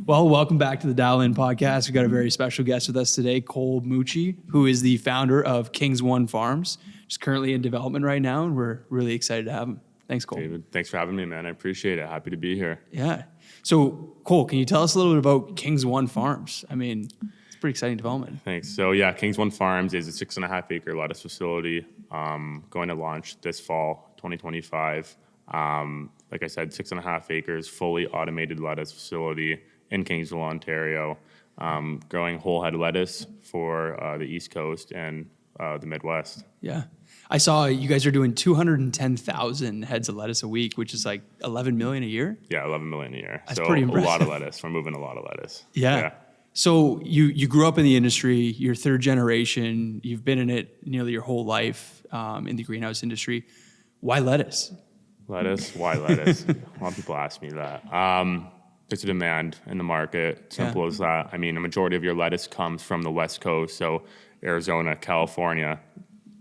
Well, welcome back to the Dial In podcast. We've got a very special guest with us today, Cole Mucci, who is the founder of KingsOne Farms. Just currently in development right now, and we're really excited to have him. Thanks, Cole. David, thanks for having me, man. I appreciate it. Happy to be here. Yeah. So, Cole, can you tell us a little bit about KingsOne Farms? I mean, it's a pretty exciting development. Thanks. So, yeah, KingsOne Farms is a 6.5 acre lettuce facility going to launch this fall, 2025. Like I said, 6.5 acres, fully automated lettuce facility in Kingsville, Ontario, growing whole head lettuce for the East Coast and the Midwest. Yeah. I saw you guys are doing 210,000 heads of lettuce a week, which is like 11 million a year. Yeah, 11 million a year. That's pretty impressive. A lot of lettuce. We're moving a lot of lettuce. Yeah. So you grew up in the industry, you're third generation, you've been in it nearly your whole life in the greenhouse industry. Why lettuce? Lettuce? Why lettuce? A lot of people ask me that. There's a demand in the market, simple as that. I mean, a majority of your lettuce comes from the West Coast, so Arizona, California.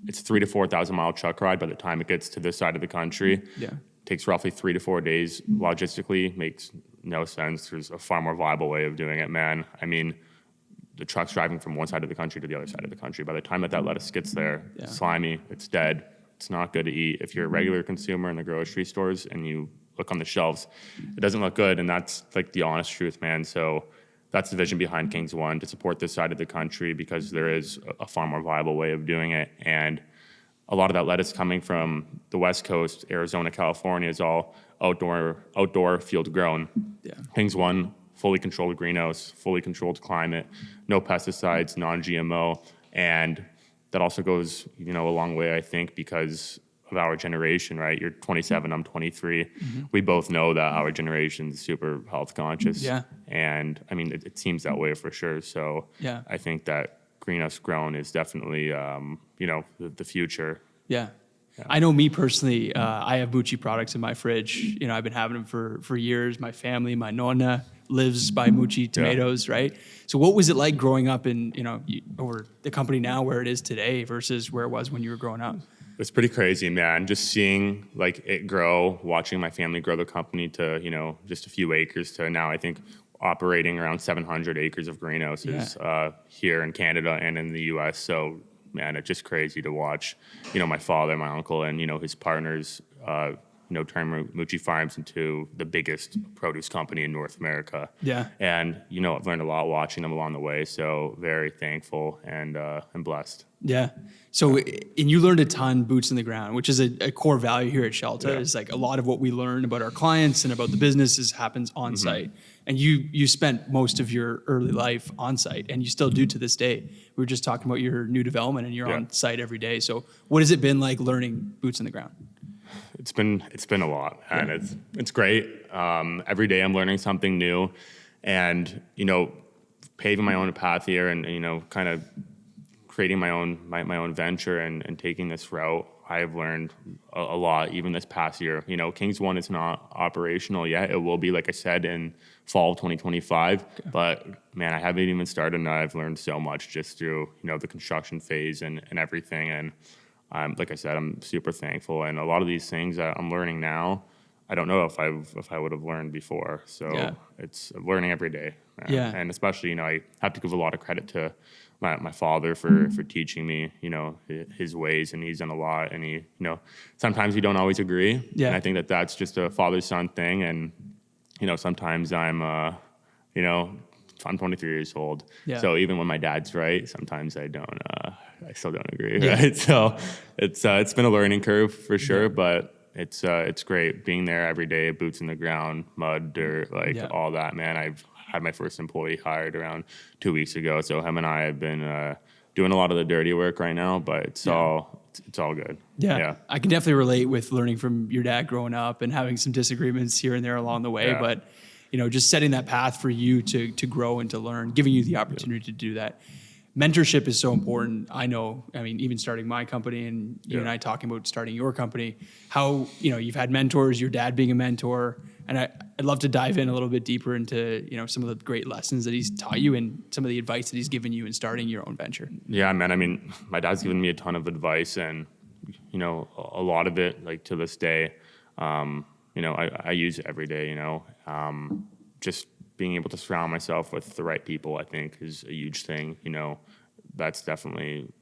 It's a 3,000 to 4,000 mile truck ride by the time it gets to this side of the country. Yeah. Takes roughly 3 to 4 days. Logistically, makes no sense. There's a far more viable way of doing it, man. I mean, the truck's driving from one side of the country to the other side of the country. By the time that lettuce gets there, it's slimy, it's dead, it's not good to eat. If you're a regular consumer in the grocery stores and you look on the shelves, it doesn't look good, and that's like the honest truth, man. So that's the vision behind KingsOne, to support this side of the country because there is a far more viable way of doing it. And a lot of that lettuce coming from the West Coast, Arizona, California, is all outdoor field grown. Yeah. KingsOne, fully controlled greenhouse, fully controlled climate, no pesticides, non-GMO, and that also goes, a long way, I think, because of our generation, right? You're 27, I'm 23. Mm-hmm. We both know that our generation's super health conscious. Yeah. And I mean, it seems that way for sure. So yeah. I think that greenhouse grown is definitely, the future. Yeah. I know me personally, I have Mucci products in my fridge. I've been having them for years. My family, my nonna lives by Mucci tomatoes, right? So what was it like growing up in, or the company now where it is today versus where it was when you were growing up? It's pretty crazy, man. Just seeing like it grow, watching my family grow the company to, just a few acres to now, I think operating around 700 acres of greenhouses here in Canada and in the US. So, man, it's just crazy to watch, my father, my uncle, and, his partners, turn Mucci Farms into the biggest produce company in North America. Yeah. And, I've learned a lot watching them along the way. So very thankful and blessed. Yeah. So, and you learned a ton, boots in the ground, which is a core value here at SCELTA. Is like a lot of what we learn about our clients and about the businesses happens on site. And you spent most of your early life on site, and you still do to this day. We were just talking about your new development, and you're on site every day. So what has it been like learning boots in the ground? It's been a lot, and it's great. Every day I'm learning something new, and paving my own path here, and kind of creating my own venture and taking this route. I've learned a lot even this past year. KingsOne is not operational yet. It will be, like I said, in fall 2025. Okay. But man, I haven't even started, and I've learned so much just through the construction phase and everything. And like I said, I'm super thankful. And a lot of these things that I'm learning now, I don't know if I would have learned before. So it's learning every day. Man. Yeah. And especially, I have to give a lot of credit to my father for teaching me, his ways, and he's done a lot. And he, sometimes we don't always agree. Yeah. And I think that's just a father-son thing. And, sometimes I'm 23 years old. Yeah. So even when my dad's right, sometimes I still don't agree. Yeah. Right. So it's been a learning curve for sure, but it's great being there every day, boots in the ground, mud, dirt, all that, man. I've had my first employee hired around 2 weeks ago. So him and I have been doing a lot of the dirty work right now, but it's all good. Yeah. I can definitely relate with learning from your dad growing up and having some disagreements here and there along the way. Yeah. But, just setting that path for you to grow and to learn, giving you the opportunity to do that. Mentorship is so important. I know, even starting my company and you and I talking about starting your company, how, you've had mentors, your dad being a mentor. And I'd love to dive in a little bit deeper into, some of the great lessons that he's taught you and some of the advice that he's given you in starting your own venture. Yeah, man. My dad's given me a ton of advice, and, a lot of it, to this day, I use it every day, just being able to surround myself with the right people, I think, is a huge thing. That's definitely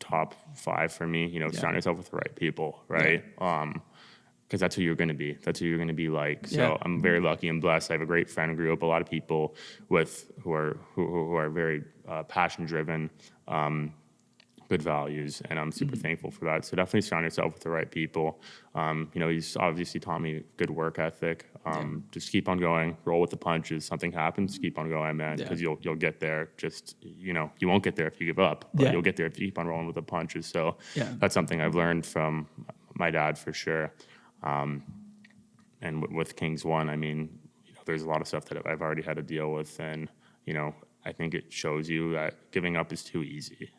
top 5 for me. Surround yourself with the right people, right? Because that's who you're going to be. That's who you're going to be like. So I'm very lucky and blessed. I have a great friend group, a lot of people who are very passion driven, good values, and I'm super thankful for that. So definitely surround yourself with the right people. He's obviously taught me good work ethic. Just keep on going, roll with the punches. Something happens, keep on going, man, because you'll get there. Just you won't get there if you give up, but you'll get there if you keep on rolling with the punches. So that's something I've learned from my dad for sure. And with KingsOne, I mean, there's a lot of stuff that I've already had to deal with, and I think it shows you that giving up is too easy.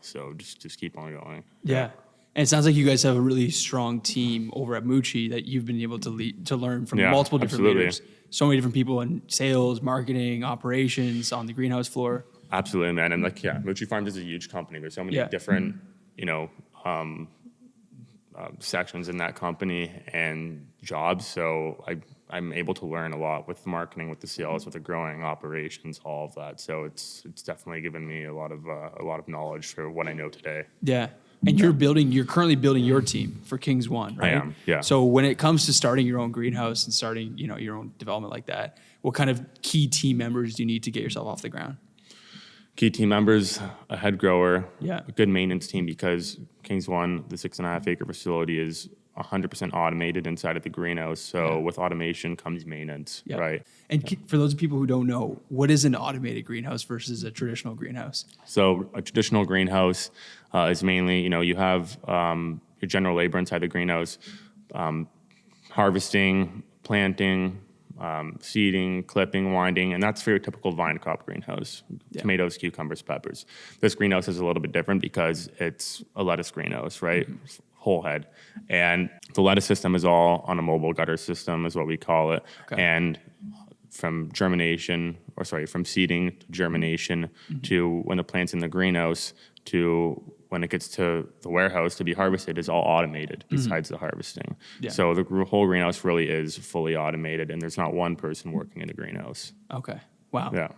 So just keep on going. Yeah. And it sounds like you guys have a really strong team over at Mucci that you've been able to learn from multiple different leaders. So many different people in sales, marketing, operations, on the greenhouse floor. Absolutely, man. And Mucci Farms is a huge company. There's so many different, sections in that company and jobs. So I'm able to learn a lot with the marketing, with the sales, with the growing operations, all of that. So it's definitely given me a lot of knowledge for what I know today. Yeah. And you're currently building your team for KingsOne, right? I am, yeah. So when it comes to starting your own greenhouse and starting, your own development like that, what kind of key team members do you need to get yourself off the ground? Key team members, a head grower, a good maintenance team, because KingsOne, the 6.5 acre facility, is 100% automated inside of the greenhouse. So with automation comes maintenance, right? And for those people who don't know, what is an automated greenhouse versus a traditional greenhouse? So a traditional greenhouse is mainly, you have your general labor inside the greenhouse, harvesting, planting, seeding, clipping, winding, and that's for your typical vine crop greenhouse, tomatoes, cucumbers, peppers. This greenhouse is a little bit different because it's a lettuce greenhouse, right? Whole head. And the lettuce system is all on a mobile gutter system is what we call it. And from seeding to germination to when the plant's in the greenhouse to when it gets to the warehouse to be harvested is all automated besides the harvesting. So the whole greenhouse really is fully automated, and there's not one person working in the greenhouse. Okay. Wow. Yeah.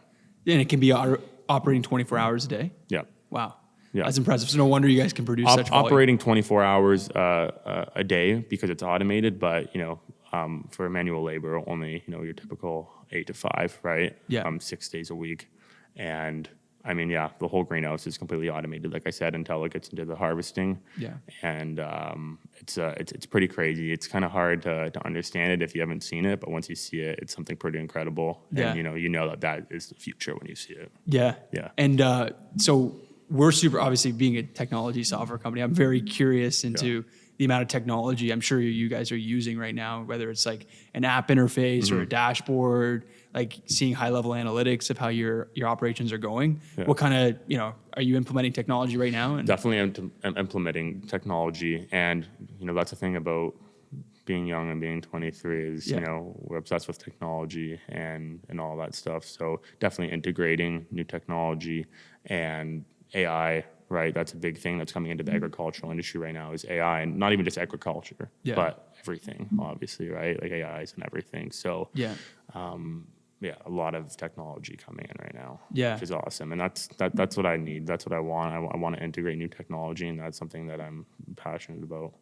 And it can be operating 24 hours a day? Yeah. Wow. Yeah. That's impressive. So no wonder you guys can produce such volume. Operating 24 hours a day because it's automated, but for manual labor, only your typical 8 to 5, right? 6 days a week, and I mean, the whole greenhouse is completely automated, like I said, until it gets into the harvesting. And it's pretty crazy. It's kind of hard to understand it if you haven't seen it, but once you see it, it's something pretty incredible. And you know that is the future when you see it. Yeah. And so we're super, obviously being a technology software company, I'm very curious into the amount of technology I'm sure you guys are using right now, whether it's like an app interface or a dashboard, like seeing high level analytics of how your operations are going. What kind of, are you implementing technology right now? And definitely implementing technology. And, that's the thing about being young and being 23 is, we're obsessed with technology and all that stuff. So definitely integrating new technology and AI, right? That's a big thing that's coming into the agricultural industry right now is AI, and not even just agriculture, but everything, obviously, right? Like AIs and everything. So, a lot of technology coming in right now, which is awesome. And that's what I need. That's what I want. I want to integrate new technology, and that's something that I'm passionate about.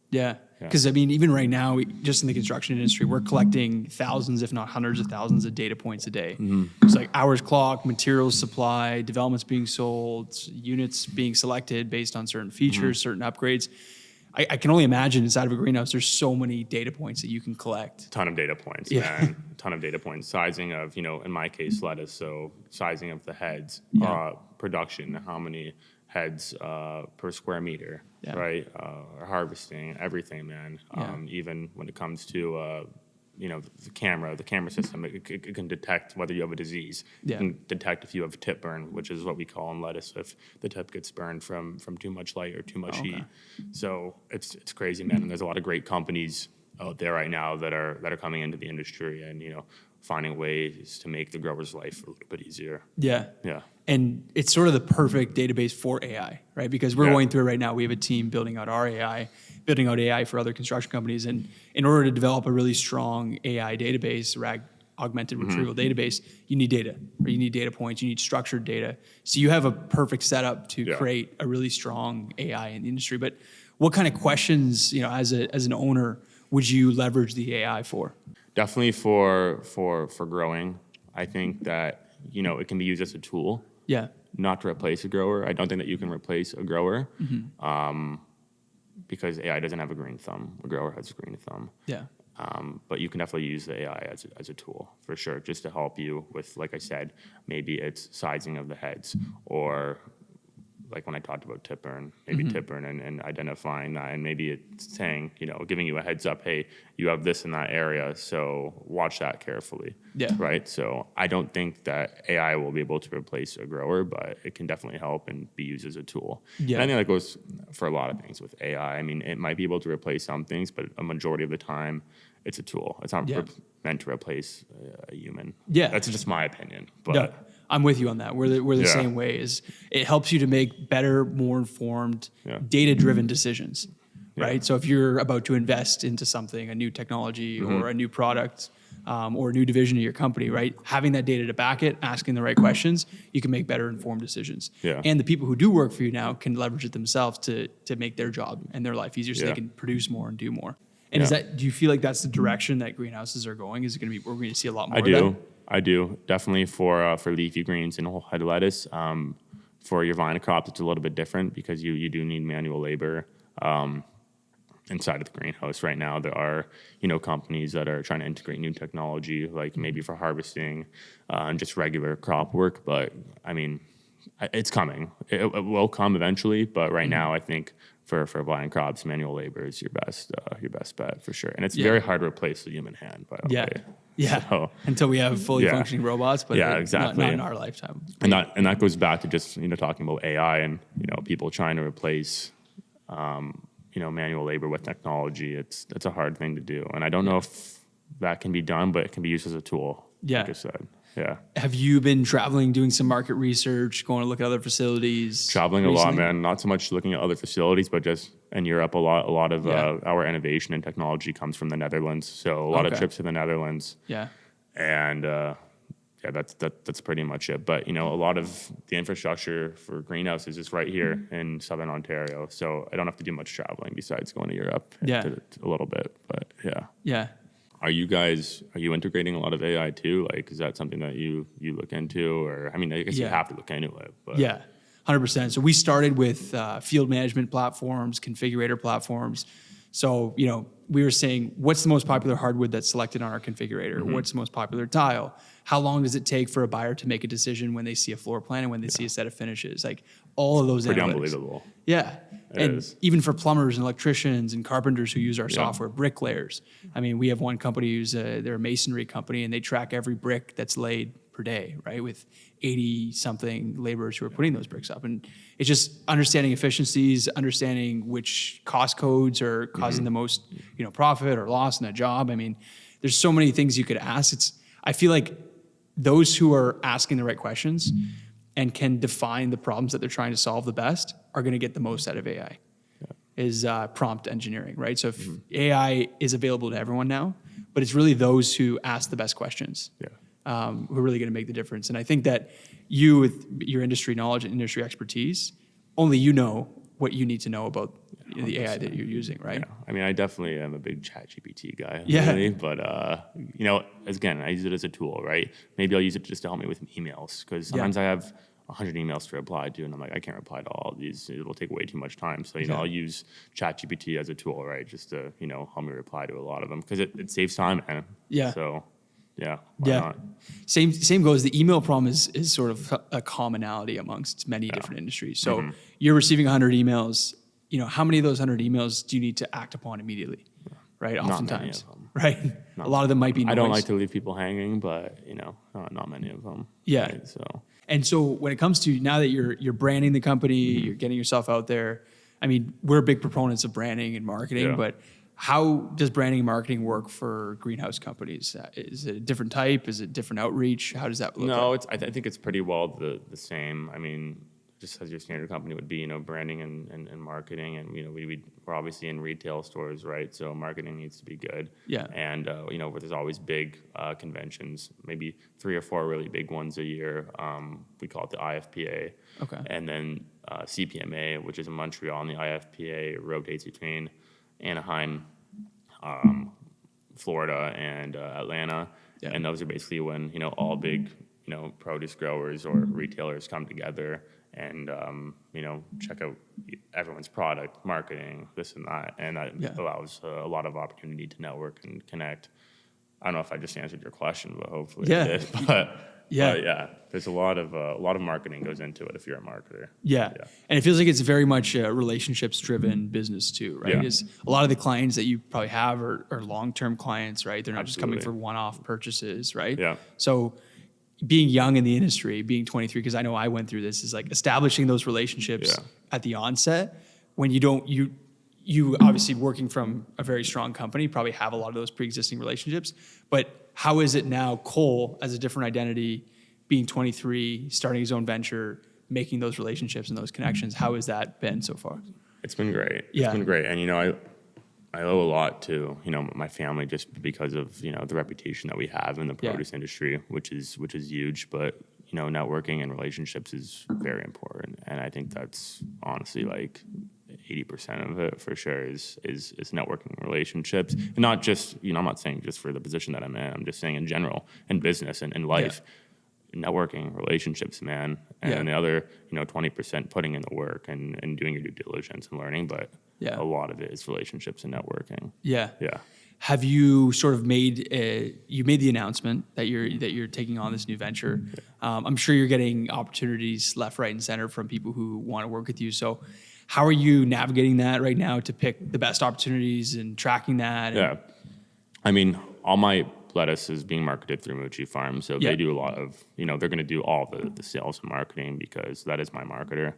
Because I mean, even right now, just in the construction industry, we're collecting thousands, if not hundreds of thousands of data points a day. It's like hours clocked, materials supply, developments being sold, units being selected based on certain features, certain upgrades. I can only imagine inside of a greenhouse, there's so many data points that you can collect. Ton of data points, man. Ton of data points. Sizing of, in my case, lettuce. So sizing of the heads, production, how many heads per square meter, right? Harvesting, everything, man. Even when it comes to the camera system, it can detect whether you have a disease. It can detect if you have tip burn, which is what we call in lettuce, if the tip gets burned from too much light or too much heat. So it's crazy, man. And there's a lot of great companies out there right now that are coming into the industry and, finding ways to make the grower's life a little bit easier. And it's sort of the perfect database for AI, right? Because we're going through it right now. We have a team building out our AI, building out AI for other construction companies. And in order to develop a really strong AI database, augmented retrieval database, you need data, or you need data points, you need structured data. So you have a perfect setup to create a really strong AI in the industry. But what kind of questions, as an owner, would you leverage the AI for? Definitely for growing. I think that, it can be used as a tool. Yeah. Not to replace a grower. I don't think that you can replace a grower. Because AI doesn't have a green thumb. A grower has a green thumb. Yeah. But you can definitely use the AI as a tool for sure, just to help you with, like I said, maybe it's sizing of the heads, or like when I talked about tip burn, maybe tip burn and identifying that, and maybe it's saying, giving you a heads up, hey, you have this in that area, so watch that carefully. Yeah. Right. So I don't think that AI will be able to replace a grower, but it can definitely help and be used as a tool. Yeah. And I think that goes for a lot of things with AI. I mean, it might be able to replace some things, but a majority of the time, it's a tool. It's not meant to replace a human. Yeah. That's just my opinion. But no, I'm with you on that. We're the same way. Is it helps you to make better, more informed, data-driven decisions, right? So if you're about to invest into something, a new technology or a new product, or a new division of your company, right? Having that data to back it, asking the right questions, you can make better informed decisions. Yeah. And the people who do work for you now can leverage it themselves to make their job and their life easier, so they can produce more and do more. And do you feel like that's the direction that greenhouses are going? Is it going to be, we're going to see a lot more of that? I do. Definitely for leafy greens and whole head lettuce. For your vine crops, it's a little bit different because you do need manual labor inside of the greenhouse. Right now, there are, companies that are trying to integrate new technology, like maybe for harvesting and just regular crop work. But I mean, it's coming. It will come eventually. But right now, I think for vine crops, manual labor is your best bet for sure. And it's very hard to replace the human hand, by the way. Yeah. So, until we have fully functioning robots, but exactly. not in our lifetime. And that goes back to just talking about AI and people trying to replace manual labor with technology. It's a hard thing to do, and I don't know if that can be done, but it can be used as a tool. Yeah, like I said. Yeah. Have you been traveling, doing some market research, going to look at other facilities? Traveling recently? A lot, man. Not so much looking at other facilities, but just in Europe, a lot of our innovation and technology comes from the Netherlands. So a lot of trips to the Netherlands. Yeah. And that's pretty much it. But a lot of the infrastructure for greenhouses is right here in Southern Ontario. So I don't have to do much traveling besides going to Europe. A little bit, but yeah. Yeah. Are you integrating a lot of AI too? Like, is that something that you look into, or I mean, I guess you have to look into it. But. Yeah, 100%. So we started with field management platforms, configurator platforms. So we were saying, what's the most popular hardwood that's selected on our configurator? What's the most popular tile? How long does it take for a buyer to make a decision when they see a floor plan and when they see a set of finishes? Like all of those pretty analytics. Unbelievable. Yeah. Even for plumbers and electricians and carpenters who use our software, bricklayers. I mean, we have one company who's they're a masonry company, and they track every brick that's laid per day, right? With 80 something laborers who are putting those bricks up. And it's just understanding efficiencies, understanding which cost codes are causing the most, profit or loss in a job. I mean, there's so many things you could ask. I feel like those who are asking the right questions and can define the problems that they're trying to solve the best are going to get the most out of AI. Is prompt engineering, right? So if AI is available to everyone now, but it's really those who ask the best questions who are really going to make the difference. And I think that you, with your industry knowledge and industry expertise, only you know what you need to know about the AI that you're using, right? Yeah. I mean, I definitely am a big ChatGPT guy, Yeah. really, but again, I use it as a tool, right? Maybe I'll use it just to help me with emails, because sometimes I have 100 emails to reply to, and I'm like, I can't reply to all of these. It'll take way too much time. So, I'll use ChatGPT as a tool, right? Just to, help me reply to a lot of them, because it saves time, man. Yeah. So, why not? Same goes. The email problem is sort of a commonality amongst many different industries. So you're receiving 100 emails. How many of those 100 emails do you need to act upon immediately? Right. Oftentimes. Not many of them. Right. A lot of them might be noise. I don't like to leave people hanging, but not many of them. Yeah. Right? So when it comes to now that you're branding the company, you're getting yourself out there. I mean, we're big proponents of branding and marketing, but how does branding and marketing work for greenhouse companies? Is it a different type? Is it different outreach? How does that look? No, I think it's pretty well the same. I mean, just as your standard company would be, branding and marketing. And, we're obviously in retail stores, right? So marketing needs to be good. Yeah. And, where there's always big conventions, maybe 3 or 4 really big ones a year. We call it the IFPA. Okay. And then CPMA, which is in Montreal, and the IFPA rotates between Anaheim, Florida, and Atlanta. Yeah. And those are basically when, all big, produce growers or retailers come together and, check out everyone's product, marketing, this and that. And that allows a lot of opportunity to network and connect. I don't know if I just answered your question, but hopefully it did. But yeah, there's a lot of marketing goes into it if you're a marketer. Yeah. And it feels like it's very much a relationships-driven business too, right? Because a lot of the clients that you probably have are long-term clients, right? They're not just coming for one-off purchases, right? Yeah. So being young in the industry, being 23, because I know I went through this, is like establishing those relationships at the onset when you obviously working from a very strong company, probably have a lot of those pre-existing relationships. But how is it now, Cole, as a different identity, being 23, starting his own venture, making those relationships and those connections? How has that been so far? It's been great. Yeah. It's been great. And, I owe a lot to, my family just because of, the reputation that we have in the produce industry, which is huge. But, networking and relationships is very important. And I think that's honestly like 80% of it for sure is networking relationships. And not just, I'm not saying just for the position that I'm in, I'm just saying in general, in business and in life. Networking, relationships, man. And the other, 20% putting in the work and doing your due diligence and learning. But a lot of it is relationships and networking. Yeah. Have you sort of made the announcement that you're taking on this new venture? I'm sure you're getting opportunities left, right, and center from people who want to work with you. So how are you navigating that right now to pick the best opportunities and tracking that? I mean, all my lettuce is being marketed through Mucci Farms. So they do a lot of, they're going to do all the sales and marketing because that is my marketer.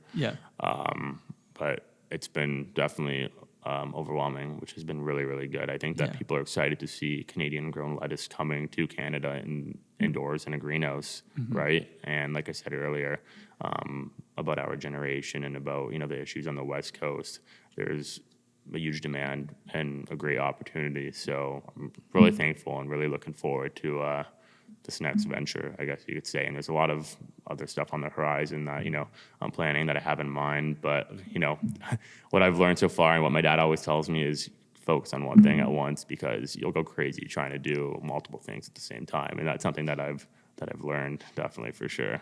But it's been definitely overwhelming, which has been really, really good. I think that people are excited to see Canadian-grown lettuce coming to Canada indoors in a greenhouse, right? And like I said earlier, about our generation and about, the issues on the West Coast, there's a huge demand and a great opportunity. So I'm really thankful and really looking forward to this next venture, I guess you could say. And there's a lot of other stuff on the horizon that, I'm planning that I have in mind. But, what I've learned so far and what my dad always tells me is focus on one thing at once because you'll go crazy trying to do multiple things at the same time. And that's something that I've learned definitely for sure.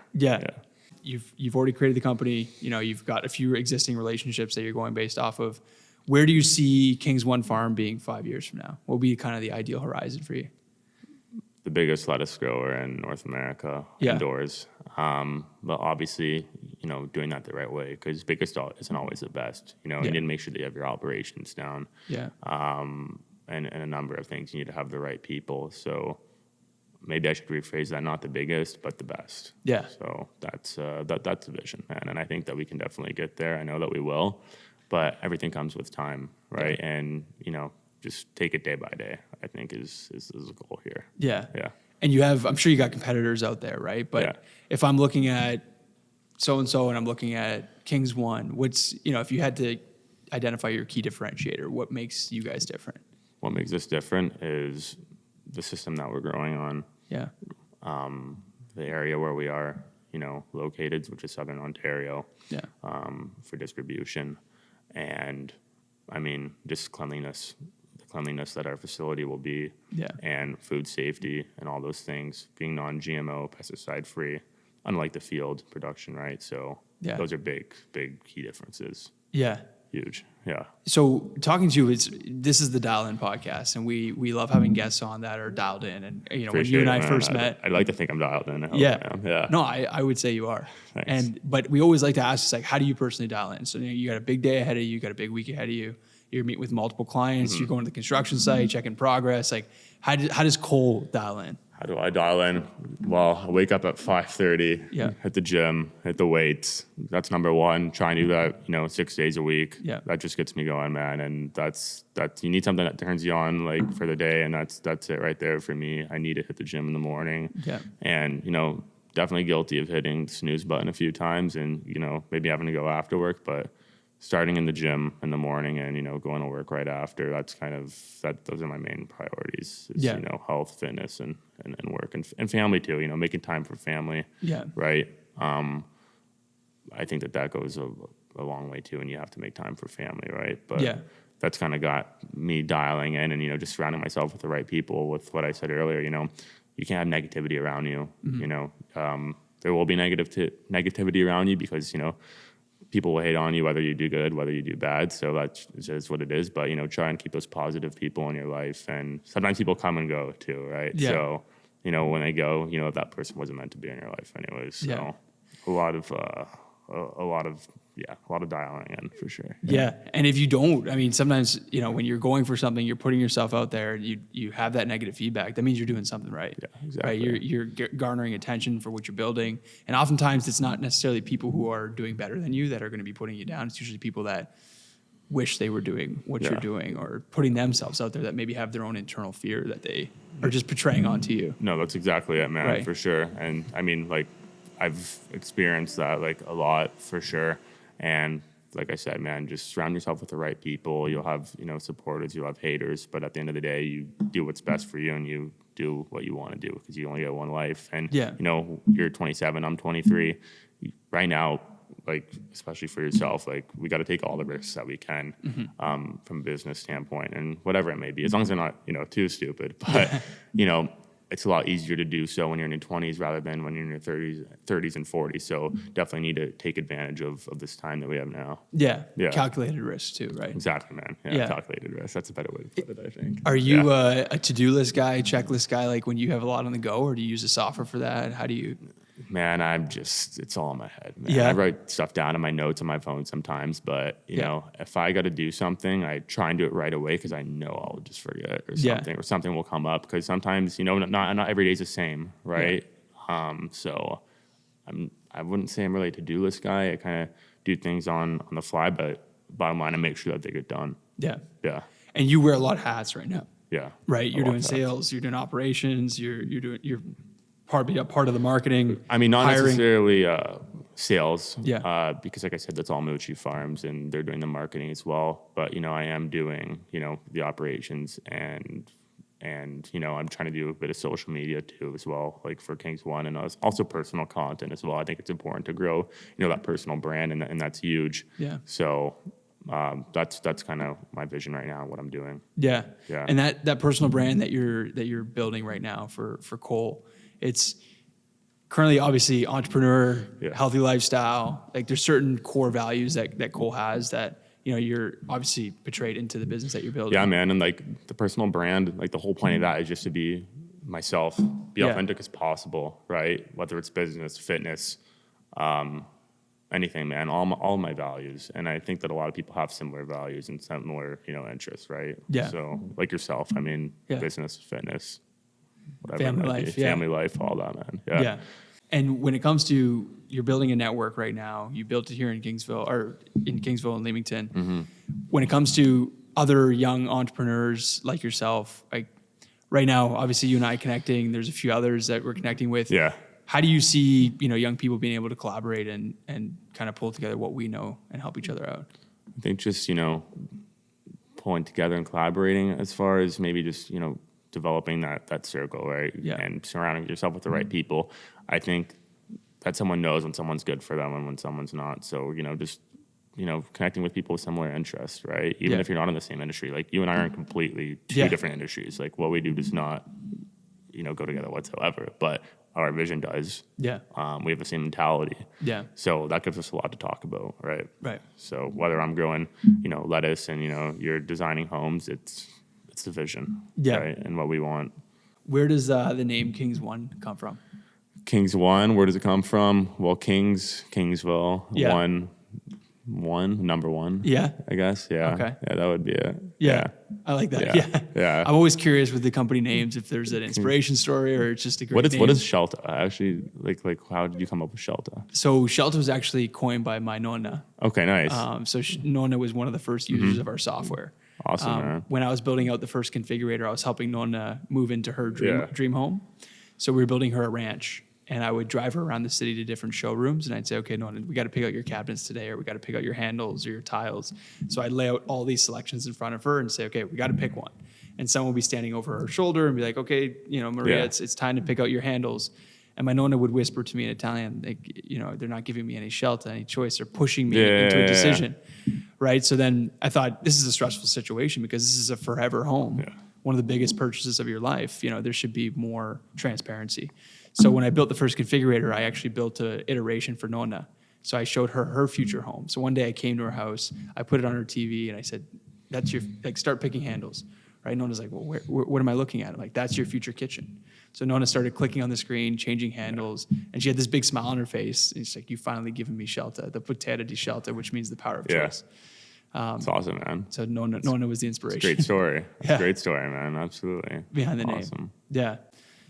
You've already created the company. You've got a few existing relationships that you're going based off of. Where do you see KingsOne Farm being 5 years from now? What will be kind of the ideal horizon for you? The biggest lettuce grower in North America indoors. But obviously, doing that the right way because biggest isn't always the best. You need to make sure that you have your operations down. And a number of things. You need to have the right people. So maybe I should rephrase that, not the biggest, but the best. So that's the vision, man. And I think that we can definitely get there. I know that we will. But everything comes with time, right? And, just take it day by day, I think is the goal here. And I'm sure you got competitors out there, right? But if I'm looking at so-and-so and I'm looking at KingsOne, if you had to identify your key differentiator, what makes you guys different? What makes us different is the system that we're growing on. The area where we are, located, which is Southern Ontario, for distribution. And I mean, just the cleanliness that our facility will be, and food safety and all those things, being non-GMO, pesticide-free, unlike the field production, right? So those are big key differences. Huge. So talking to you, this is the Dial In podcast, and we love having guests on that are dialed in. And when you and I first met, I'd like to think I'm dialed in. I hope I am. No, I would say you are. Thanks. But we always like to ask, like, how do you personally dial in? So you got a big day ahead of you, you got a big week ahead of you. You're meeting with multiple clients. You're going to the construction site, checking progress. Like, how does Cole dial in? How do I dial in? Well, I wake up at 5:30, hit the gym, hit the weights. That's number one. Try and do that, 6 days a week. That just gets me going, man. And that's you need something that turns you on like for the day, and that's it right there for me. I need to hit the gym in the morning. And, definitely guilty of hitting the snooze button a few times and, maybe having to go after work, but starting in the gym in the morning and, going to work right after, those are my main priorities is, health, fitness, and work and family too, making time for family. Yeah. Right. I think that goes a long way too, and you have to make time for family. Right. But that's kind of got me dialing in and, just surrounding myself with the right people with what I said earlier, you can't have negativity around you, there will be negativity around you because, people will hate on you whether you do good, whether you do bad. So that's just what it is. But, try and keep those positive people in your life. And sometimes people come and go too, right? Yeah. So, when they go, that person wasn't meant to be in your life anyways. So a lot of dialing in for sure. Yeah. And if you don't, I mean, sometimes, when you're going for something, you're putting yourself out there, you have that negative feedback. That means you're doing something right. Yeah, exactly. Right? You're garnering attention for what you're building. And oftentimes it's not necessarily people who are doing better than you that are going to be putting you down. It's usually people that wish they were doing what you're doing or putting themselves out there that maybe have their own internal fear that they are just portraying onto you. No, that's exactly it, man, Right. for sure. And I mean, I've experienced that a lot for sure. And like I said, man, just surround yourself with the right people. You'll have, supporters, you'll have haters, but at the end of the day, you do what's best for you and you do what you want to do because you only get one life. And, you're 27, I'm 23. Right now, especially for yourself, we got to take all the risks that we can from a business standpoint and whatever it may be, as long as they're not, too stupid. But, it's a lot easier to do so when you're in your 20s rather than when you're in your 30s and 40s. So definitely need to take advantage of this time that we have now. Yeah. Yeah. Calculated risk too, right? Exactly, man. Yeah. Calculated risk. That's a better way to put it, I think. Are you a to-do list guy, checklist guy, when you have a lot on the go, or do you use a software for that? How do you? Man, it's all in my head, man. Yeah. I write stuff down in my notes on my phone sometimes, but, if I got to do something, I try and do it right away because I know I'll just forget or something, or something will come up because sometimes, not every day's the same, right? Yeah. So I wouldn't say I'm really a to-do list guy. I kind of do things on the fly, but bottom line, I make sure that they get done. Yeah. Yeah. And you wear a lot of hats right now. Yeah. Right. You're doing sales, you're doing operations, you're part of the marketing. I mean, not hiring. necessarily sales. Yeah. Because like I said, that's all Mucci Farms and they're doing the marketing as well. But, I am doing, the operations and I'm trying to do a bit of social media too as well, for KingsOne and also personal content as well. I think it's important to grow, that personal brand and that's huge. Yeah. So that's kind of my vision right now, what I'm doing. Yeah. Yeah. And that personal brand that you're building right now for Cole, it's currently obviously entrepreneur, healthy lifestyle. There's certain core values that Cole has that, you're obviously portrayed into the business that you're building. Yeah, man. And the personal brand, the whole point of that is just to be myself, be authentic as possible, right? Whether it's business, fitness, anything, man, all my values. And I think that a lot of people have similar values and similar, interests, right? Yeah. So like yourself, I mean, business, fitness, whatever. Family life, all that, man. Yeah. And when it comes to, you're building a network right now, you built it here in Kingsville and Leamington. Mm-hmm. When it comes to other young entrepreneurs like yourself, right now, obviously you and I connecting, there's a few others that we're connecting with. Yeah. How do you see, young people being able to collaborate and kind of pull together what we know and help each other out? I think just, pulling together and collaborating as far as maybe just, developing that circle, right? Yeah. And surrounding yourself with the right people. I think that someone knows when someone's good for them and when someone's not. So, just, connecting with people with similar interests, right? Even if you're not in the same industry, you and I are in completely two different industries. What we do does not, go together whatsoever, but our vision does. Yeah. We have the same mentality. Yeah. So that gives us a lot to talk about, right? Right. So whether I'm growing, lettuce and, you're designing homes, it's the vision, right? And what we want. Where does the name KingsOne come from? KingsOne, where does it come from? Well, Kingsville, number one. Yeah. I guess. Yeah. Okay. Yeah, that would be it. Yeah. I like that. Yeah. Yeah. I'm always curious with the company names if there's an inspiration story or it's just a great name. What is SCELTA? Actually, how did you come up with SCELTA? So SCELTA was actually coined by my nonna. Okay, nice. So Nonna was one of the first users of our software. Awesome, man. When I was building out the first configurator, I was helping Nonna move into her dream home. So we were building her a ranch. and I would drive her around the city to different showrooms, and I'd say, okay, no, we got to pick out your cabinets today, or we got to pick out your handles or your tiles. So I'd lay out all these selections in front of her and say, okay, we got to pick one. And someone would be standing over her shoulder and be like, okay, Maria, it's time to pick out your handles. And my nonna would whisper to me in Italian, like, they're not giving me any scelta, any choice. They're pushing me into a decision, right? So then I thought, this is a stressful situation because this is a forever home. Yeah. One of the biggest purchases of your life. There should be more transparency. So when I built the first configurator, I actually built an iteration for Nonna. So I showed her her future home. So one day I came to her house, I put it on her TV, and I said, "That's your start picking handles." Right? Nonna's like, "Well, what am I looking at?" I'm like, "That's your future kitchen." So Nonna started clicking on the screen, changing handles, and she had this big smile on her face. And she's like, "You finally given me scelta, the potere di scelta, which means the power of choice." It's awesome, man. So Nonna was the inspiration. It's a great story. It's a great story, man. Absolutely. Behind the name. Awesome. Yeah.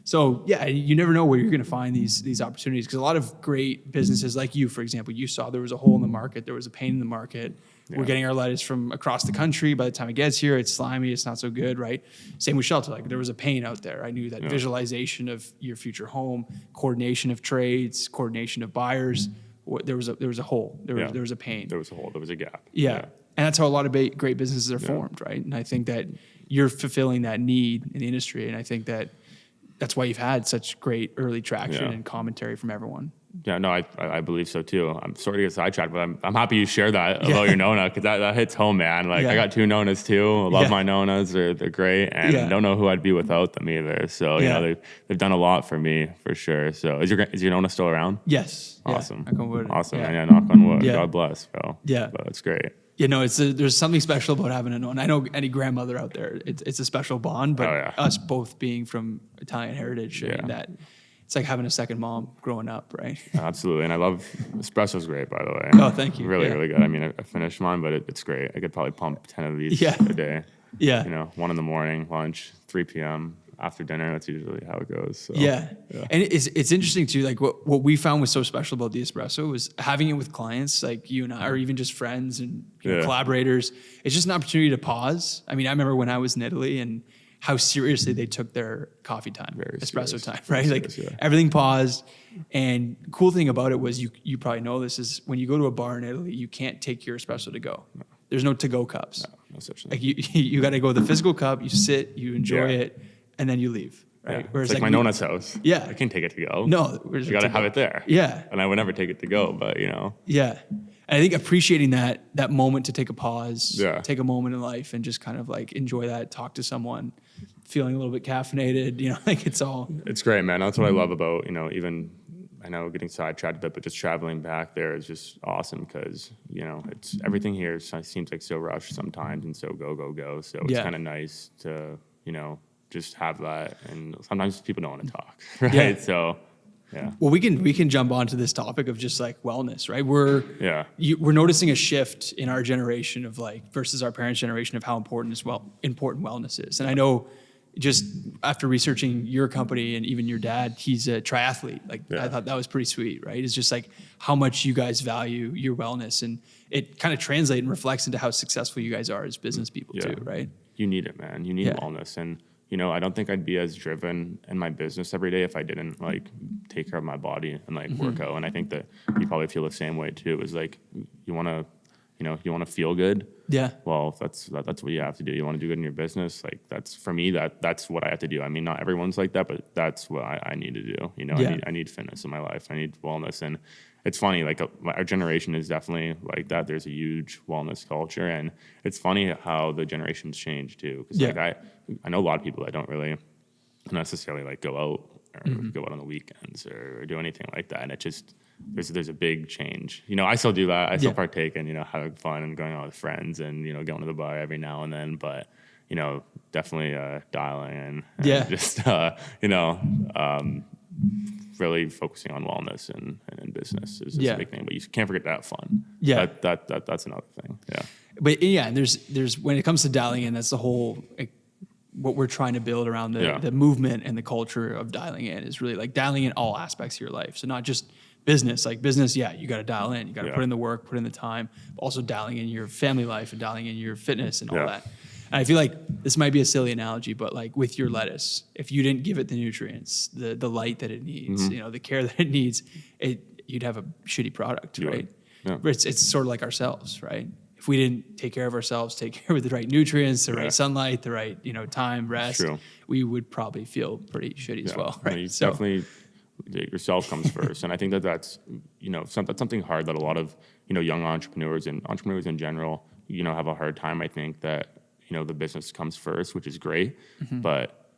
So you never know where you're going to find these opportunities, because a lot of great businesses like you, for example, you saw there was a hole in the market, there was a pain in the market. Yeah. We're getting our lettuce from across the country. By the time it gets here, it's slimy, it's not so good, right? Same with SCELTA. Like, there was a pain out there. I knew that visualization of your future home, coordination of trades, coordination of buyers. There was a hole. There was a pain. There was a hole. There was a gap. Yeah. And that's how a lot of great businesses are formed, right? And I think that you're fulfilling that need in the industry, and I think that's why you've had such great early traction and commentary from everyone. Yeah, no, I believe so too. I'm sorry to get sidetracked, but I'm happy you share that about your Nonna, because that hits home, man. Like, I got 2 Nonnas too. I love my Nonnas. They're great, and don't know who I'd be without them either. So they've done a lot for me, for sure. So is your Nonna still around? Yes. Awesome. Knock on wood. Awesome. Yeah, knock on wood. God bless, bro. Yeah. But it's great. There's something special about having a Nonna. I know any grandmother out there, it's a special bond, but us both being from Italian heritage, I mean, that it's like having a second mom growing up, right? Absolutely. And I love espresso's great, by the way. Oh, thank you. Really, really good. I mean, I finished mine, but it's great. I could probably pump 10 of these a day. Yeah. 1 in the morning, lunch, 3 p.m. after dinner. That's usually how it goes. So, And it's interesting too. Like, what we found was so special about the espresso was having it with clients like you and I, or even just friends and collaborators. It's just an opportunity to pause. I mean, I remember when I was in Italy and how seriously they took their coffee time, espresso time, right? Like, everything paused. And cool thing about it was, you probably know this, is when you go to a bar in Italy, you can't take your espresso to go. No. There's no to-go cups. No such thing. Like, you got to go with the physical cup. You sit, you enjoy it, and then you leave. Right? Yeah. Whereas it's like my Nonna's house. Yeah. I can't take it to go. No. You got to have it there. Yeah. And I would never take it to go, but Yeah. And I think appreciating that moment to take a pause, take a moment in life and just kind of like enjoy that, talk to someone, feeling a little bit caffeinated, like it's great, man. That's what I love about, even, I know getting sidetracked a bit, but just traveling back there is just awesome because, it's everything here seems like so rushed sometimes and so go. So it's kind of nice to, just have that. And sometimes people don't want to talk, right? Yeah. So, yeah. Well, we can jump onto this topic of just like wellness, right? We're noticing a shift in our generation of versus our parents' generation of how important wellness is. And I know, just after researching your company and even your dad, he's a triathlete. I thought that was pretty sweet, right? It's just like how much you guys value your wellness, and it kind of translates and reflects into how successful you guys are as business people too, right? You need it, man. You need wellness. And, I don't think I'd be as driven in my business every day if I didn't take care of my body and work out. And I think that you probably feel the same way too, is you want to feel good. Yeah. Well, that's what you have to do. You want to do good in your business. That's for me, that's what I have to do. I mean, not everyone's like that, but that's what I need to do. I need fitness in my life. I need wellness. And it's funny, our generation is definitely like that. There's a huge wellness culture, and it's funny how the generations change too. Because I know a lot of people that don't really necessarily go out or go out on the weekends or do anything like that. And it just, there's a big change. I still do that. I still partake in, having fun and going out with friends and, going to the bar every now and then. But, definitely dialing in and just, really focusing on wellness and business is a big thing. But you can't forget to have fun. Yeah. That's another thing. Yeah. But there's when it comes to dialing in, that's the whole, what we're trying to build around the movement and the culture of dialing in is really dialing in all aspects of your life. So not just business, you got to dial in, you got to put in the work, put in the time, but also dialing in your family life and dialing in your fitness and all that. And I feel like this might be a silly analogy, but like with your lettuce, if you didn't give it the nutrients, the light that it needs, the care that it needs, you'd have a shitty product, right? Yeah. But it's sort of like ourselves, right? If we didn't take care of ourselves, take care of the right nutrients, the right sunlight, the right time, rest, we would probably feel pretty shitty as well, right? You definitely, yourself comes first, and I think that's that's something hard that a lot of young entrepreneurs and entrepreneurs in general have a hard time. I think that the business comes first, which is great, but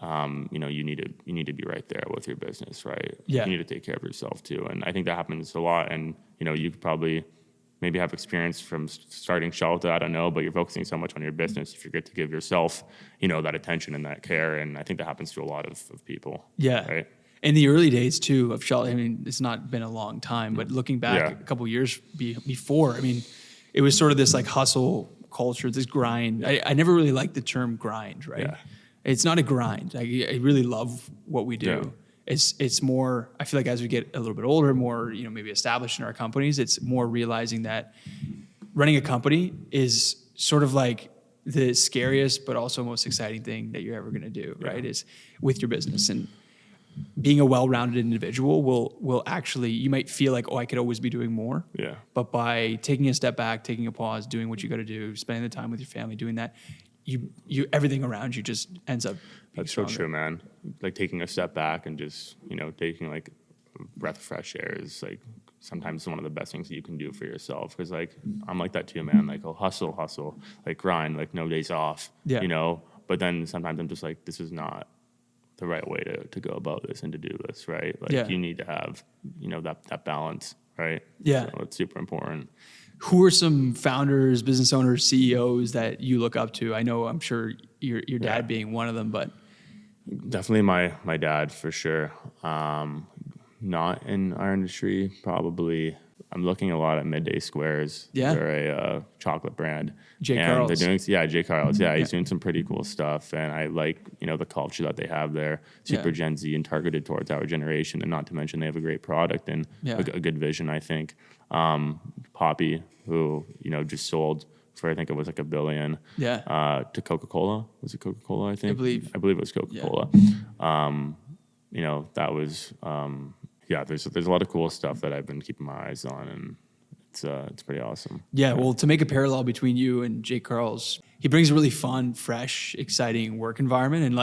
you need to be right there with your business, right? Yeah. You need to take care of yourself too, and I think that happens a lot. And you could probably maybe have experience from starting SCELTA, I don't know, but you're focusing so much on your business, you forget to give yourself that attention and that care, and I think that happens to a lot of people. Yeah. Right. In the early days too of SCELTA, I mean, it's not been a long time, but looking back a couple of years before, I mean, it was sort of this like hustle culture, this grind. I never really liked the term grind, right? Yeah. It's not a grind. I really love what we do. Yeah. It's more, I feel like as we get a little bit older, more, maybe established in our companies, it's more realizing that running a company is sort of like the scariest, but also most exciting thing that you're ever going to do, right? Is with your business. And being a well-rounded individual will actually, you might feel like, I could always be doing more. Yeah. But by taking a step back, taking a pause, doing what you got to do, spending the time with your family, doing that, you everything around you just ends up being That's stronger. so true, man. Like taking a step back and just, taking like a breath of fresh air is like sometimes one of the best things that you can do for yourself. Cause like, I'm like that too, man. Like, hustle, like grind, like no days off, but then sometimes I'm just like, this is not the right way to go about this and to do this, right? Like you need to have, that balance, right? Yeah. So it's super important. Who are some founders, business owners, CEOs that you look up to? I'm sure your dad being one of them, but definitely my dad for sure. Not in our industry, probably. I'm looking a lot at Midday Squares. Yeah. They're a chocolate brand. J. And Carl's. they're doing, J. Carl's. Yeah, he's doing some pretty cool stuff. And I like, the culture that they have there. Super Gen Z and targeted towards our generation. And not to mention they have a great product and a good vision, I think. Poppy, who, just sold for, I think it was like $1 billion. To Coca-Cola. Was it Coca-Cola, I think? I believe it was Coca-Cola. That was... there's a lot of cool stuff that I've been keeping my eyes on, and it's pretty awesome. Yeah, well, to make a parallel between you and J. Carl's, he brings a really fun, fresh, exciting work environment, and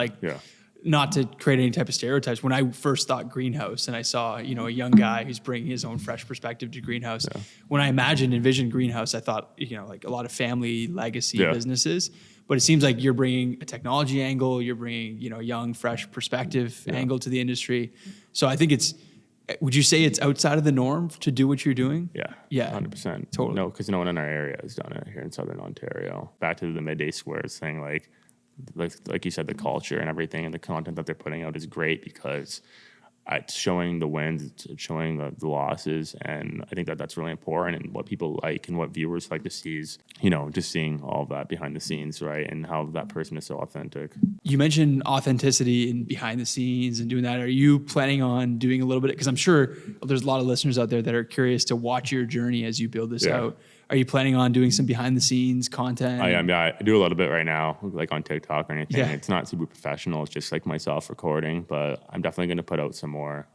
not to create any type of stereotypes. When I first thought greenhouse, and I saw a young guy who's bringing his own fresh perspective to greenhouse, when I envisioned greenhouse, I thought like a lot of family legacy businesses. But it seems like you're bringing a technology angle, you're bringing a young, fresh perspective angle to the industry. So I think it's. Would you say it's outside of the norm to do what you're doing? Yeah, 100%. Totally. No, because no one in our area has done it here in Southern Ontario. Back to the Midday Squares thing, like you said, the culture and everything and the content that they're putting out is great because it's showing the wins, it's showing the losses, and I think that's really important. And what people like and what viewers like to see is, just seeing all of that behind the scenes, right? And how that person is so authentic. You mentioned authenticity and behind the scenes and doing that. Are you planning on doing a little bit? Because I'm sure there's a lot of listeners out there that are curious to watch your journey as you build this out. Are you planning on doing some behind the scenes content? I am. Yeah, I do a little bit right now, like on TikTok or anything. Yeah. It's not super professional. It's just like myself recording, but I'm definitely going to put out some more.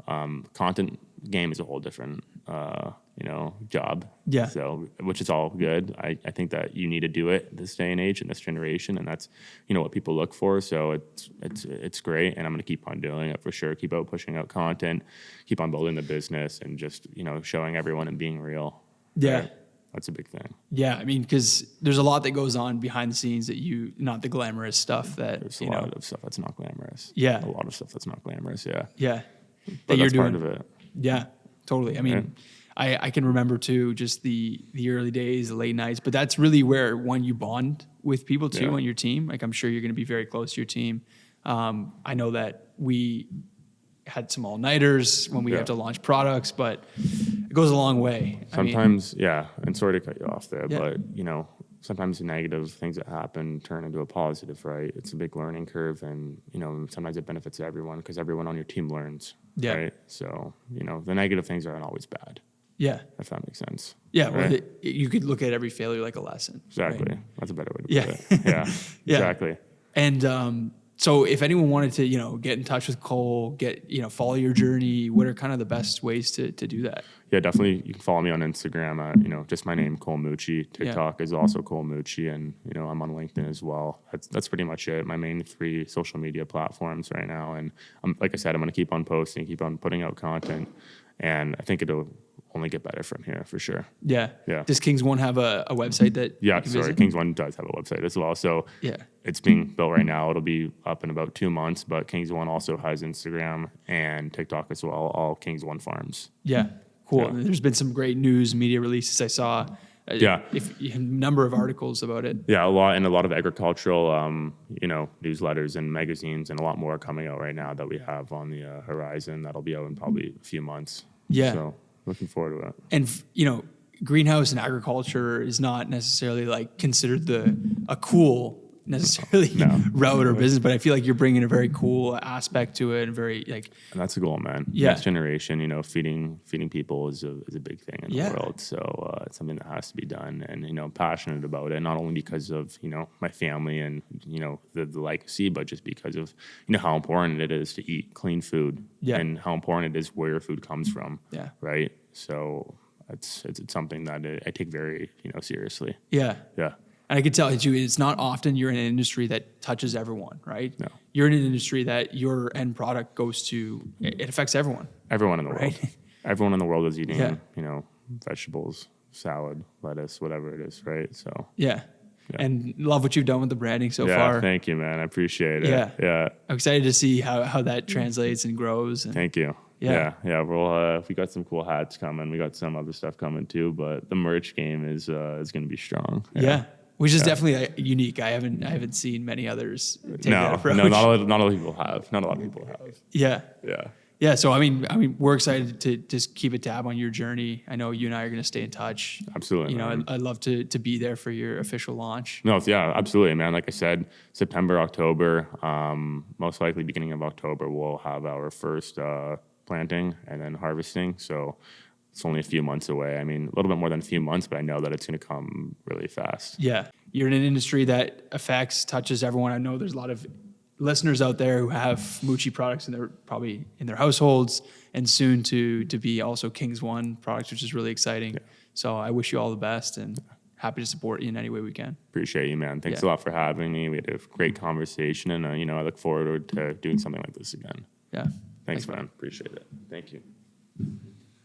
Content game is a whole different, job. Yeah. So, which is all good. I think that you need to do it this day and age and this generation, and that's, what people look for. So it's great, and I'm going to keep on doing it for sure. Keep out pushing out content, keep on building the business, and just showing everyone and being real. Yeah. Right? That's a big thing. Yeah, I mean, because there's a lot that goes on behind the scenes that not the glamorous stuff that There's a lot of stuff that's not glamorous. Yeah. A lot of stuff that's not glamorous, yeah. Yeah. But you're that's doing part of it. Yeah, totally. I mean, I can remember too, just the early days, the late nights, but that's really where you bond with people too on your team. Like I'm sure you're going to be very close to your team. I know that we had some all-nighters when we have to launch products, but it goes a long way. Sometimes, and sorry to cut you off there, but, sometimes the negative things that happen turn into a positive, right? It's a big learning curve, and, sometimes it benefits everyone because everyone on your team learns, right? So, the negative things aren't always bad. Yeah. If that makes sense. Yeah, right? well, you could look at every failure like a lesson. Exactly. Right? That's a better way to Yeah. put it. Yeah, Yeah. exactly. And so if anyone wanted to, get in touch with Cole, follow your journey, what are kind of the best ways to do that? Yeah, definitely. You can follow me on Instagram at, just my name, Cole Mucci. TikTok is also Cole Mucci, and I'm on LinkedIn as well. That's pretty much it. My main 3 social media platforms right now, and like I said, I'm going to keep on posting, keep on putting out content, and I think it'll only get better from here for sure. Yeah. Yeah. Does KingsOne have a website that? Yeah, you can sorry, visit? KingsOne does have a website as well. So Yeah. it's being built right now. It'll be up in about 2 months, but KingsOne also has Instagram and TikTok as well, all KingsOne Farms. Yeah. Cool. Yeah. There's been some great news media releases I saw. Yeah. A number of articles about it. Yeah, a lot of agricultural, newsletters and magazines, and a lot more coming out right now that we have on the horizon. That'll be out in probably a few months. Yeah. So looking forward to it. And greenhouse and agriculture is not necessarily like considered a cool necessarily No. route or business, but I feel like you're bringing a very cool aspect to it, and very like. And that's the goal, man. Yeah. Next generation, feeding people is a big thing in Yeah. the world. So it's something that has to be done, and I'm passionate about it. Not only because of my family and the legacy, but just because of how important it is to eat clean food, Yeah. and how important it is where your food comes from. Yeah. Right. So it's something that I take very seriously. Yeah. Yeah. And I can tell you, it's not often you're in an industry that touches everyone, right? No. You're in an industry that your end product goes to, it affects everyone. Everyone in the world. Right. Everyone in the world is eating, Yeah. vegetables, salad, lettuce, whatever it is, right? So Yeah. Yeah. And love what you've done with the branding so yeah, far. thank you, man. I appreciate it. Yeah. Yeah. I'm excited to see how that translates and grows. And Thank you. Yeah. Yeah. We got some cool hats coming. We got some other stuff coming too, but the merch game is going to be strong. yeah. Which is definitely unique. I haven't seen many others take that No, approach. not a lot of people have. Not a lot of people have. Yeah. Yeah. Yeah. So I mean, we're excited to just keep a tab on your journey. I know you and I are going to stay in touch. Absolutely. man. I'd love to be there for your official launch. No, yeah, absolutely, man. Like I said, September, October, most likely beginning of October, we'll have our first planting and then harvesting. So it's only a few months away. I mean, a little bit more than a few months, but I know that it's going to come really fast. Yeah. You're in an industry that touches everyone. I know there's a lot of listeners out there who have Mucci products probably in their households, and soon to be also KingsOne products, which is really exciting. Yeah. So I wish you all the best, and happy to support you in any way we can. Appreciate you, man. Thanks a lot for having me. We had a great conversation, and I look forward to doing something like this again. Yeah. Thanks, man. Appreciate it. Thank you.